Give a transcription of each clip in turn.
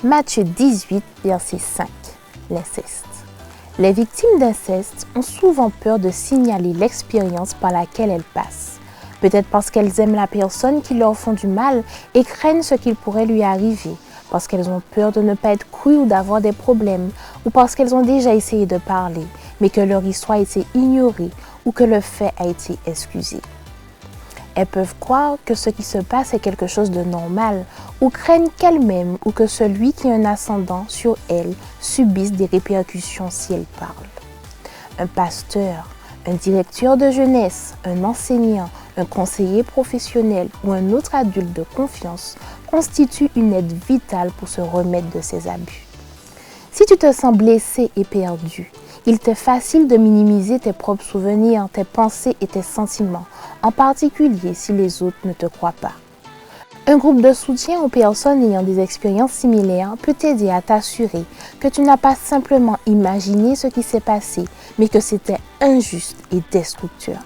Matthieu 18, verset 5, l'inceste. Les victimes d'inceste ont souvent peur de signaler l'expérience par laquelle elles passent. Peut-être parce qu'elles aiment la personne qui leur font du mal et craignent ce qu'il pourrait lui arriver, parce qu'elles ont peur de ne pas être crues ou d'avoir des problèmes, ou parce qu'elles ont déjà essayé de parler, mais que leur histoire a été ignorée ou que le fait a été excusé. Elles peuvent croire que ce qui se passe est quelque chose de normal ou craignent qu'elles-mêmes ou que celui qui a un ascendant sur elles subisse des répercussions si elles parlent. Un pasteur, un directeur de jeunesse, un enseignant, un conseiller professionnel ou un autre adulte de confiance constitue une aide vitale pour se remettre de ces abus. Si tu te sens blessé et perdu, il t'est facile de minimiser tes propres souvenirs, tes pensées et tes sentiments, en particulier si les autres ne te croient pas. Un groupe de soutien aux personnes ayant des expériences similaires peut t'aider à t'assurer que tu n'as pas simplement imaginé ce qui s'est passé, mais que c'était injuste et destructeur.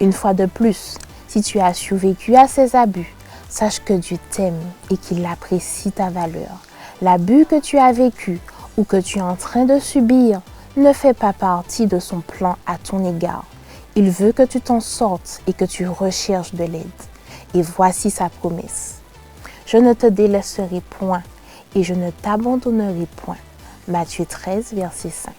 Une fois de plus, si tu as survécu à ces abus, sache que Dieu t'aime et qu'il apprécie ta valeur. L'abus que tu as vécu ou que tu es en train de subir ne fait pas partie de son plan à ton égard. Il veut que tu t'en sortes et que tu recherches de l'aide. Et voici sa promesse. Je ne te délaisserai point et je ne t'abandonnerai point. Matthieu 13, verset 5.